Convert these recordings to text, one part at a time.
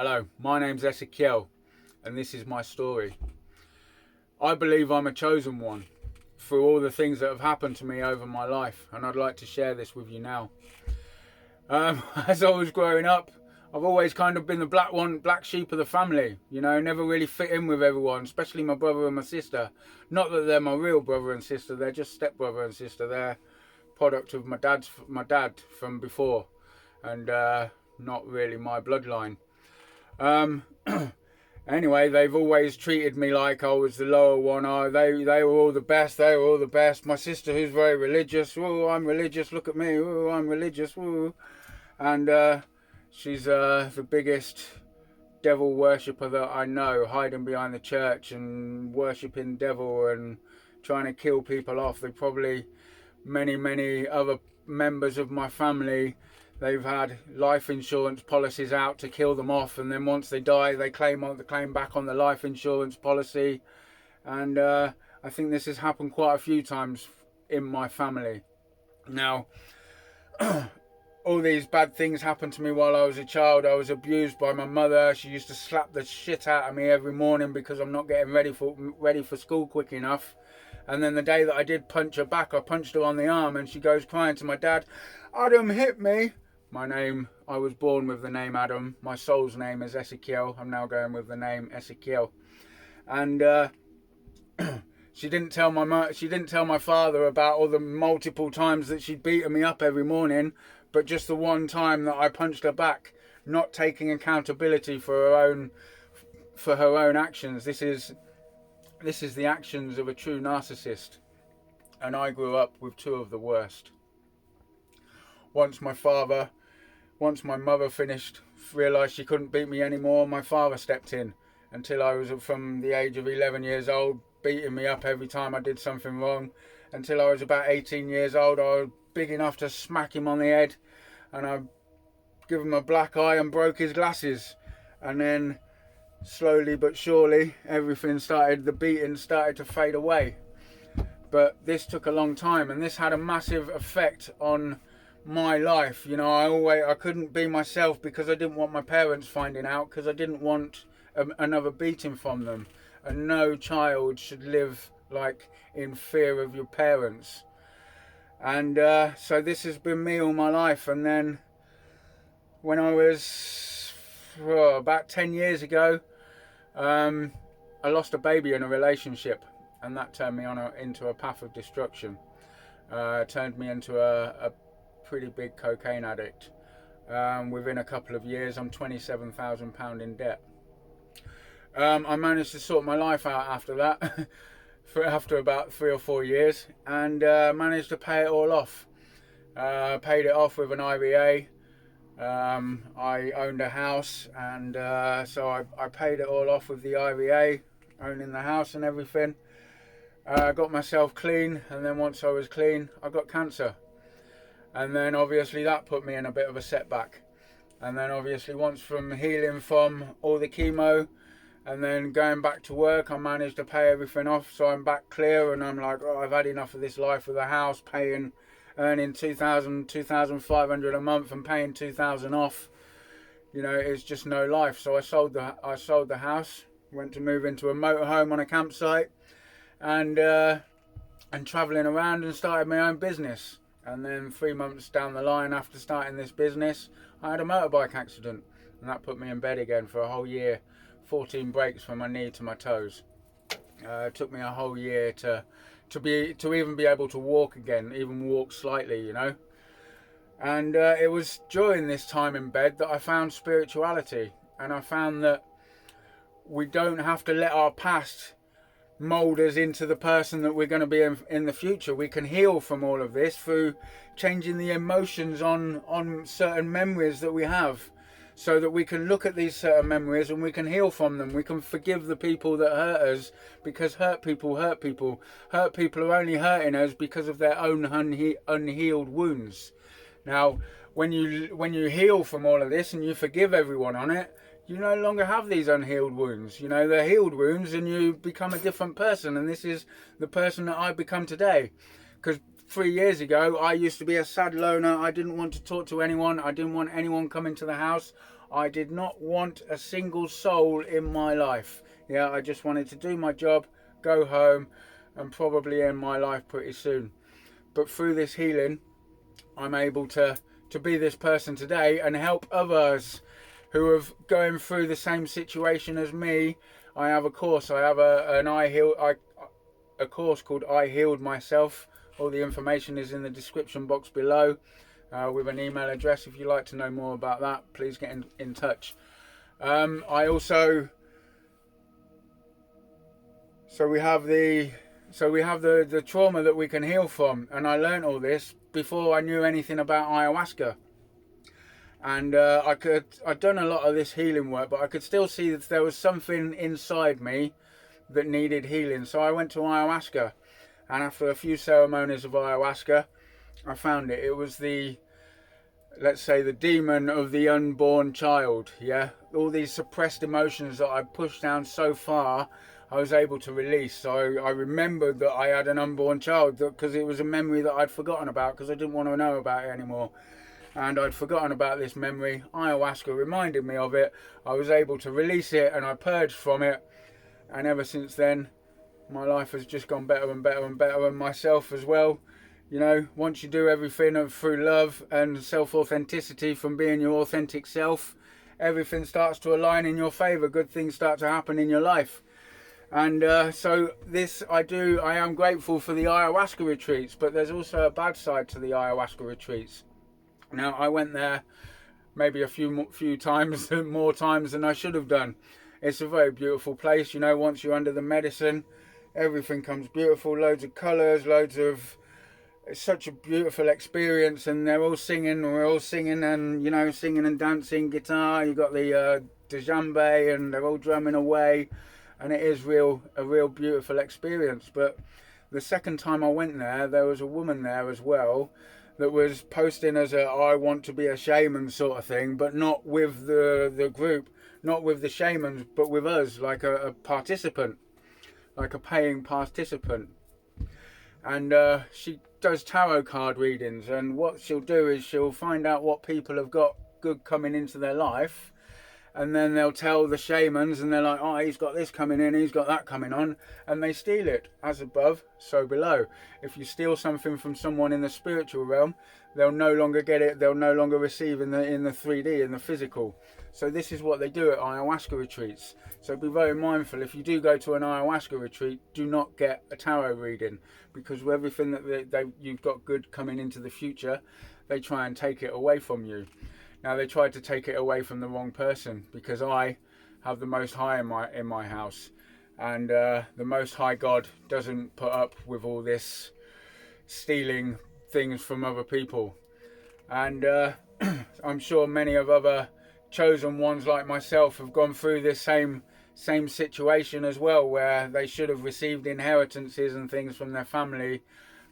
Hello, my name's Ezekiel, and this is my story. I believe I'm a chosen one through all the things that have happened to me over my life, and I'd like to share this with you now. As I was growing up, I've always kind of been the black sheep of the family, never really fit in with everyone, especially my brother and my sister. Not that they're my real brother and sister, they're just stepbrother and sister. They're product of my dad from before, and not really my bloodline. Anyway, they've always treated me like I was the lower one. They were all the best. They were all the best. My sister, who's very religious. Oh, I'm religious. Look at me. Oh, I'm religious. Oh. And she's the biggest devil worshipper that I know, hiding behind the church and worshipping devil and trying to kill people off. They probably many other members of my family. They've had life insurance policies out to kill them off, and then once they die, they claim back on the life insurance policy. And I think this has happened quite a few times in my family. Now, all these bad things happened to me while I was a child. I was abused by my mother. She used to slap the shit out of me every morning because I'm not getting ready for school quick enough. And then the day that I did punch her back, I punched her on the arm, and she goes crying to my dad, "Adam hit me." I was born with the name Adam. My soul's name is Ezekiel. I'm now going with the name Ezekiel. And she didn't tell my father about all the multiple times that she'd beaten me up every morning, but just the one time that I punched her back, not taking accountability for her own actions. This is the actions of a true narcissist. And I grew up with two of the worst. Once my mother realised she couldn't beat me anymore, my father stepped in until I was from the age of 11 years old, beating me up every time I did something wrong. Until I was about 18 years old, I was big enough to smack him on the head, and I gave him a black eye and broke his glasses. And then slowly but surely, the beating started to fade away. But this took a long time, and this had a massive effect on my life. I couldn't be myself because I didn't want my parents finding out, because I didn't want another beating from them. And no child should live in fear of your parents. And so this has been me all my life. And then when I was about 10 years ago, I lost a baby in a relationship, and that turned me into a path of destruction. Turned me into a pretty big cocaine addict. Within a couple of years, I'm £27,000 in debt. I managed to sort my life out after that, after about 3 or 4 years, and managed to pay it all off. Paid it off with an IVA. I owned a house, and so I paid it all off with the IVA, owning the house and everything. Got myself clean, and then once I was clean, I got cancer. And then obviously that put me in a bit of a setback. And then obviously once from healing from all the chemo and then going back to work, I managed to pay everything off, so I'm back clear, and I'm like, I've had enough of this life with a house, earning 2,500 a month and paying 2,000 off. It's just no life. So I sold the house, went to move into a motorhome on a campsite, and travelling around, and started my own business. And then 3 months down the line after starting this business, I had a motorbike accident, and that put me in bed again for a whole year. 14 breaks from my knee to my toes. It took me a whole year to even be able to walk again, even walk slightly, And it was during this time in bed that I found spirituality, and I found that we don't have to let our past mold us into the person that we're going to be in the future. We can heal from all of this through changing the emotions on certain memories that we have, so that we can look at these certain memories and we can heal from them. We can forgive the people that hurt us, because hurt people are only hurting us because of their own unhealed wounds. Now, when you heal from all of this and you forgive everyone on it, you no longer have these unhealed wounds. They're healed wounds, and you become a different person. And this is the person that I've become today. Because 3 years ago, I used to be a sad loner. I didn't want to talk to anyone. I didn't want anyone coming to the house. I did not want a single soul in my life. Yeah, I just wanted to do my job, go home, and probably end my life pretty soon. But through this healing, I'm able to be this person today and help others who are going through the same situation as me. I have a course. I have a course called I Healed Myself. All the information is in the description box below, with an email address. If you'd like to know more about that, please get in touch. I also, so we have the trauma that we can heal from, and I learned all this before I knew anything about ayahuasca. And I'd done a lot of this healing work, but I could still see that there was something inside me that needed healing. So I went to ayahuasca, and after a few ceremonies of ayahuasca, I found it. It was let's say, the demon of the unborn child. Yeah, all these suppressed emotions that I pushed down so far, I was able to release. So I remembered that I had an unborn child, because it was a memory that I'd forgotten about, because I didn't want to know about it anymore. And I'd forgotten about this memory. Ayahuasca reminded me of it. I was able to release it, and I purged from it. And ever since then, my life has just gone better and better and better, and myself as well. You know, once you do everything through love and self-authenticity, from being your authentic self, everything starts to align in your favour. Good things start to happen in your life. And so this I am grateful for the ayahuasca retreats, but there's also a bad side to the ayahuasca retreats. Now, I went there maybe a few times, more times than I should have done. It's a very beautiful place. You know, once you're under the medicine, everything comes beautiful. Loads of colours, it's such a beautiful experience. And they're all singing, we're all singing, and, you know, singing and dancing, guitar. You got the djembe, and they're all drumming away. And it is a real beautiful experience. But the second time I went there was a woman there as well, that was posting as I want to be a shaman sort of thing, but not with the group, not with the shamans, but with us, like a participant, like a paying participant. And she does tarot card readings, and what she'll do is she'll find out what people have got good coming into their life, and then they'll tell the shamans, and they're like, oh, he's got this coming in, he's got that coming on, and they steal it. As above, so below. If you steal something from someone in the spiritual realm, they'll no longer get it, they'll no longer receive in the 3D, in the physical. So this is what they do at ayahuasca retreats. So be very mindful. If you do go to an ayahuasca retreat, do not get a tarot reading, because with everything that you've got good coming into the future, they try and take it away from you. Now, they tried to take it away from the wrong person, because I have the Most High in my house, and the Most High God doesn't put up with all this stealing things from other people. And I'm sure many of other chosen ones like myself have gone through this same situation as well, where they should have received inheritances and things from their family,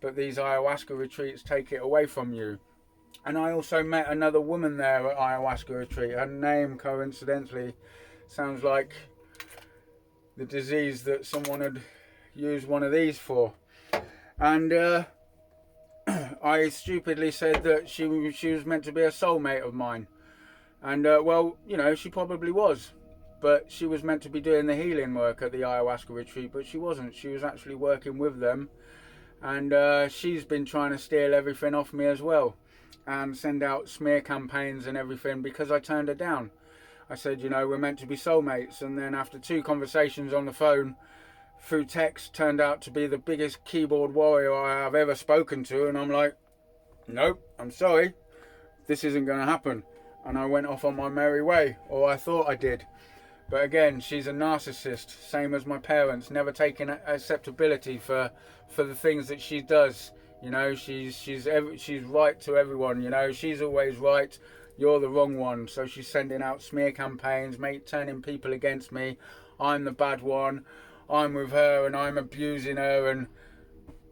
but these ayahuasca retreats take it away from you. And I also met another woman there at ayahuasca retreat. Her name, coincidentally, sounds like the disease that someone had used one of these for. And I stupidly said that she was meant to be a soulmate of mine. And well, you know, she probably was. But she was meant to be doing the healing work at the ayahuasca retreat, but she wasn't. She was actually working with them. And she's been trying to steal everything off me as well, and send out smear campaigns and everything, because I turned her down. I said, you know, we're meant to be soulmates. And then after 2 conversations on the phone through text, turned out to be the biggest keyboard warrior I have ever spoken to. And I'm like, nope, I'm sorry, this isn't going to happen. And I went off on my merry way, or I thought I did. But again, she's a narcissist, same as my parents, never taking acceptability for the things that she does. You know, she's right to everyone. You know, she's always right. You're the wrong one. So she's sending out smear campaigns, turning people against me. I'm the bad one. I'm with her and I'm abusing her. And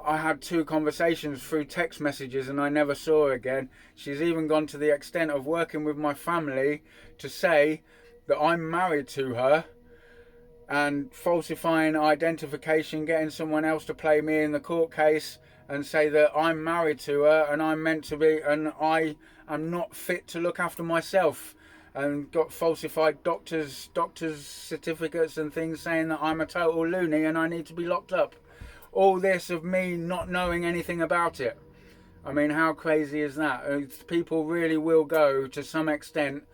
I had 2 conversations through text messages, and I never saw her again. She's even gone to the extent of working with my family to say that I'm married to her, and falsifying identification, getting someone else to play me in the court case, and say that I'm married to her and I'm meant to be, and I am not fit to look after myself. and got falsified doctors certificates and things saying that I'm a total loony and I need to be locked up. All this of me not knowing anything about it. I mean, how crazy is that? People really will go to some extent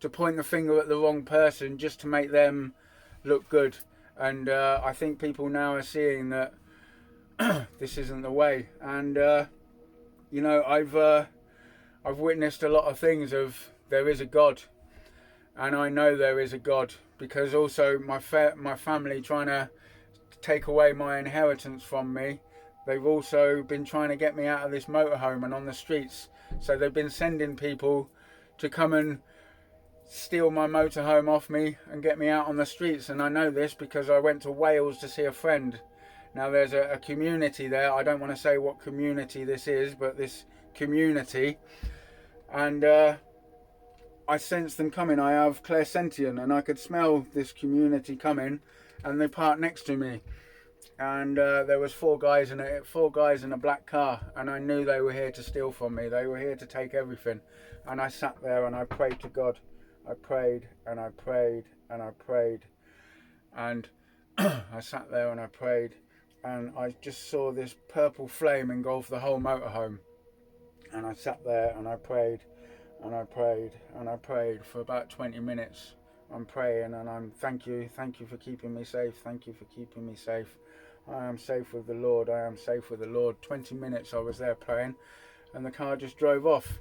to point the finger at the wrong person just to make them look good. And I think people now are seeing that this isn't the way. And you know, I've witnessed a lot of things of there is a God, and I know there is a God because also my family trying to take away my inheritance from me. They've also been trying to get me out of this motorhome and on the streets. So they've been sending people to come and steal my motorhome off me and get me out on the streets. And I know this because I went to Wales to see a friend. Now there's a community there. I don't want to say what community this is, but this community. And I sensed them coming. I have clairsentient and I could smell this community coming, and they parked next to me. And there was four guys in a black car, and I knew they were here to steal from me. They were here to take everything. And I sat there and I prayed to God. I prayed and I prayed and I prayed, and I sat there and I prayed, and I just saw this purple flame engulf the whole motorhome. And I sat there and I prayed and I prayed and I prayed for about 20 minutes. I'm praying and I'm thank you for keeping me safe. Thank you for keeping me safe. I am safe with the Lord. I am safe with the Lord. 20 minutes I was there praying, and the car just drove off.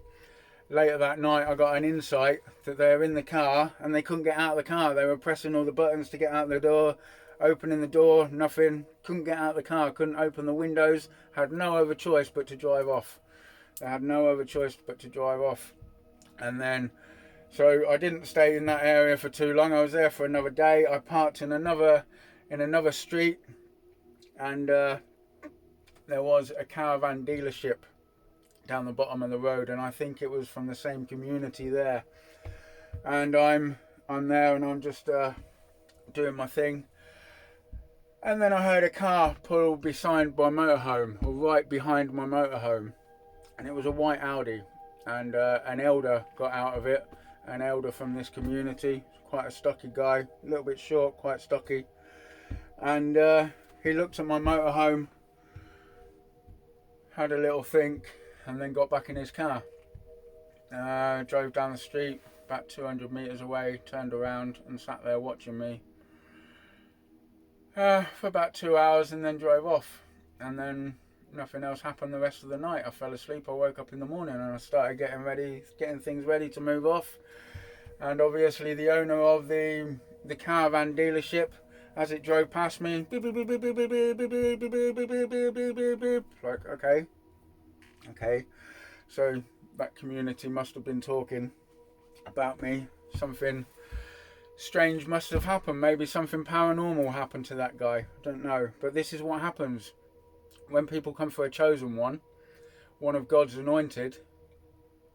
Later that night I got an insight that they're in the car and they couldn't get out of the car. They were pressing all the buttons to get out the door, opening the door, nothing. Couldn't get out of the car, couldn't open the windows. Had no other choice but to drive off. They had no other choice but to drive off. And then, so I didn't stay in that area for too long. I was there for another day. I parked in another street, and there was a caravan dealership down the bottom of the road, and I think it was from the same community there. And I'm there and I'm just doing my thing, and then I heard a car pull beside my motorhome, or right behind my motorhome, and it was a white Audi, and an elder got out of it, an elder from this community, quite a stocky guy, a little bit short, quite stocky, and he looked at my motorhome, had a little think, and then got back in his car. Drove down the street, about 200 metres away, turned around and sat there watching me for about 2 hours, and then drove off. And then nothing else happened the rest of the night. I fell asleep. I woke up in the morning and I started getting things ready to move off. And obviously the owner of the caravan dealership, as it drove past me, beep, beep, beep, beep, beep, beep, beep, beep, beep, beep, beep, beep, beep, beep, beep. Like, okay. So that community must have been talking about me. Something strange must have happened. Maybe something paranormal happened to that guy. I don't know. But this is what happens when people come for a chosen one of God's anointed.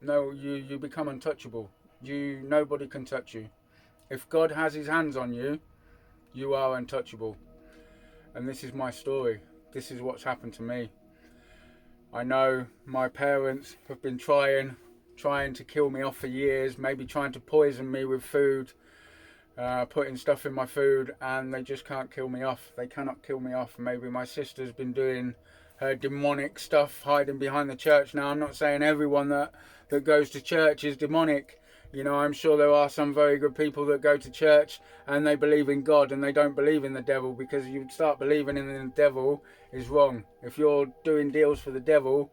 No, you become untouchable. Nobody can touch you. If God has his hands on you, you are untouchable. And this is my story. This is what's happened to me. I know my parents have been trying to kill me off for years, maybe trying to poison me with food, putting stuff in my food, and they just can't kill me off. They cannot kill me off. Maybe my sister's been doing her demonic stuff, hiding behind the church. Now, I'm not saying everyone that goes to church is demonic. You know, I'm sure there are some very good people that go to church and they believe in God and they don't believe in the devil, because you start believing in the devil is wrong. If you're doing deals for the devil,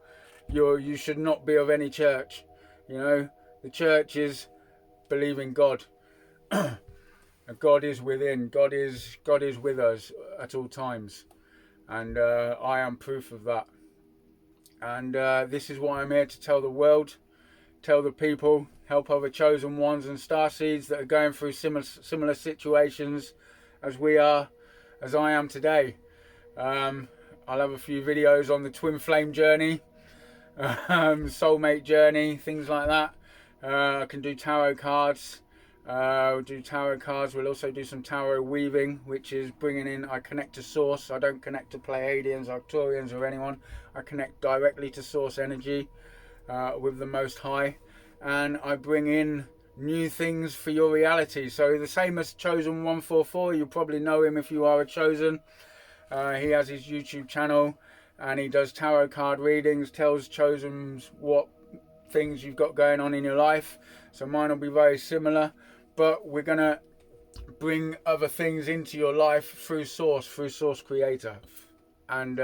you should not be of any church. You know, the church is believing God. God is within. God is with us at all times, and I am proof of that. And this is why I'm here to tell the world, tell the people, help other chosen ones and starseeds that are going through similar situations as I am today. I'll have a few videos on the twin flame journey, soulmate journey, things like that. I can do tarot cards. We'll do tarot cards. We'll also do some tarot weaving, which is bringing in, I connect to source. I don't connect to Pleiadians, Arcturians or anyone. I connect directly to source energy with the Most High. And I bring in new things for your reality. So the same as Chosen 144, you probably know him if you are a Chosen. He has his YouTube channel and he does tarot card readings, tells Chosens what things you've got going on in your life. So mine will be very similar, but we're going to bring other things into your life through Source Creator. And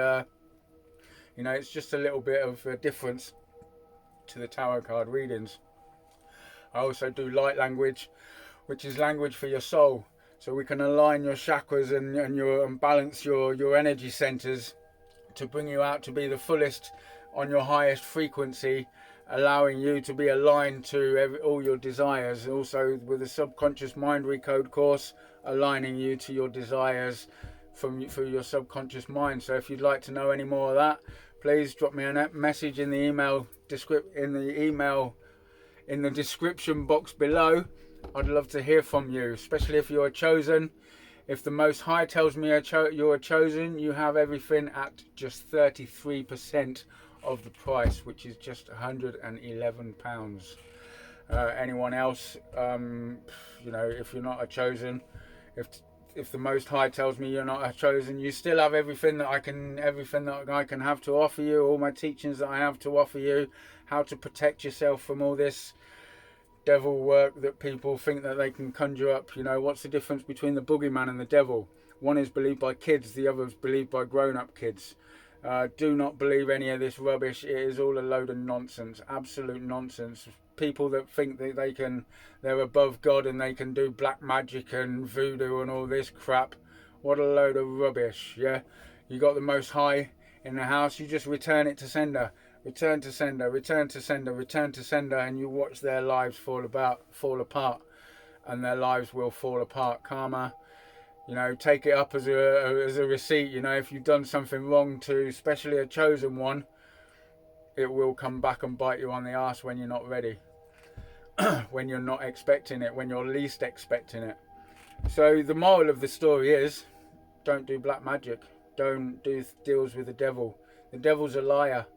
you know, it's just a little bit of a difference to the tarot card readings. I also do light language, which is language for your soul. So we can align your chakras and balance your energy centers to bring you out to be the fullest on your highest frequency, allowing you to be aligned to all your desires. Also with the subconscious mind recode course, aligning you to your desires through your subconscious mind. So if you'd like to know any more of that, please drop me a message in the email in the description box below. I'd love to hear from you, especially if you're a Chosen. If the Most High tells me you're a Chosen, you have everything at just 33% of the price, which is just £111. Anyone else, you know, if you're not a Chosen, if the Most High tells me you're not a Chosen, you still have everything that I can have to offer you, all my teachings that I have to offer you, how to protect yourself from all this devil work that people think that they can conjure up. You know, what's the difference between the boogeyman and the devil? One is believed by kids, the other is believed by grown-up kids. Do not believe any of this rubbish. It is all a load of nonsense, absolute nonsense. People that think that they're above God and they can do black magic and voodoo and all this crap. What a load of rubbish. Yeah, you got the Most High in the house, you just return it to sender. Return to sender, return to sender, return to sender, and you watch their lives fall apart, and their lives will fall apart. Karma, you know, take it up as a receipt. You know, if you've done something wrong to, especially a Chosen one, it will come back and bite you on the arse when you're not ready, when you're not expecting it, when you're least expecting it. So the moral of the story is, don't do black magic, don't do deals with the devil. The devil's a liar.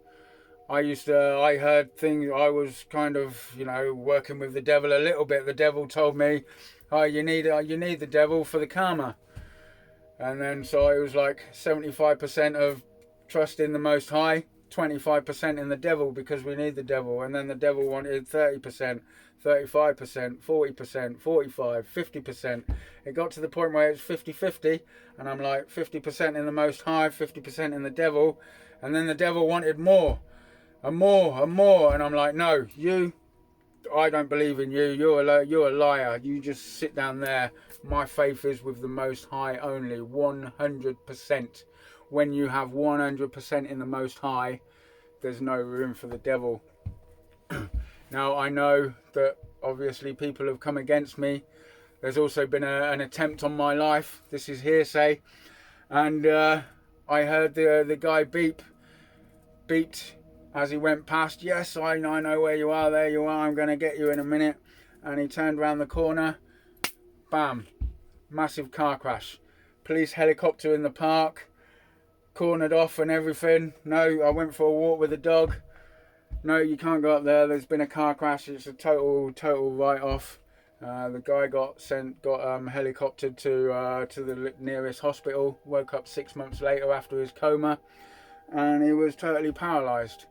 I heard things, I was kind of, you know, working with the devil a little bit. The devil told me, oh, you need the devil for the karma. And then so it was like 75% of trust in the Most High, 25% in the devil, because we need the devil. And then the devil wanted 30%, 35%, 40%, 45%, 50%. It got to the point where it's 50-50, and I'm like 50% in the Most High, 50% in the devil. And then the devil wanted more. And more and more, and I'm like, no, I don't believe in you. You're a liar. You just sit down there. My faith is with the Most High only, 100%. When you have 100% in the Most High, there's no room for the devil. Now I know that obviously people have come against me. There's also been an attempt on my life. This is hearsay, and I heard the guy beeped as he went past. Yes, I know where you are. There you are. I'm going to get you in a minute. And he turned around the corner. Bam. Massive car crash. Police helicopter in the park. Cornered off and everything. No, I went for a walk with the dog. No, you can't go up there. There's been a car crash. It's a total write-off. The guy got helicoptered to the nearest hospital. Woke up 6 months later after his coma. And he was totally paralysed.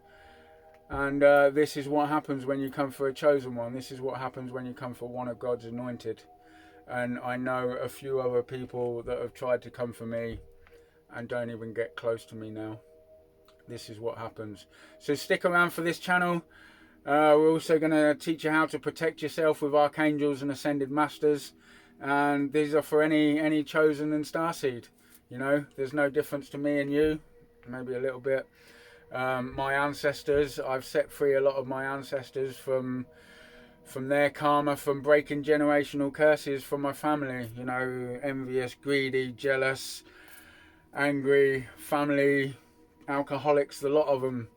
And this is what happens when you come for a Chosen one. This is what happens when you come for one of God's anointed. And I know a few other people that have tried to come for me and don't even get close to me now. This is what happens. So stick around for this channel. We're also going to teach you how to protect yourself with Archangels and Ascended Masters. And these are for any Chosen and Starseed. You know, there's no difference to me and you. Maybe a little bit. My ancestors, I've set free a lot of my ancestors from their karma, from breaking generational curses from my family. You know, envious, greedy, jealous, angry, family, alcoholics, a lot of them.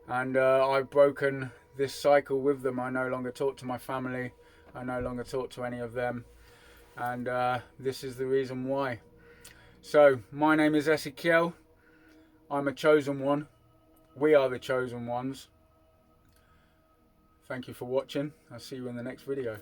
And I've broken this cycle with them. I no longer talk to my family. I no longer talk to any of them. And this is the reason why. So, my name is Ezekiel. I'm a Chosen one. We are the Chosen ones. Thank you for watching. I'll see you in the next video.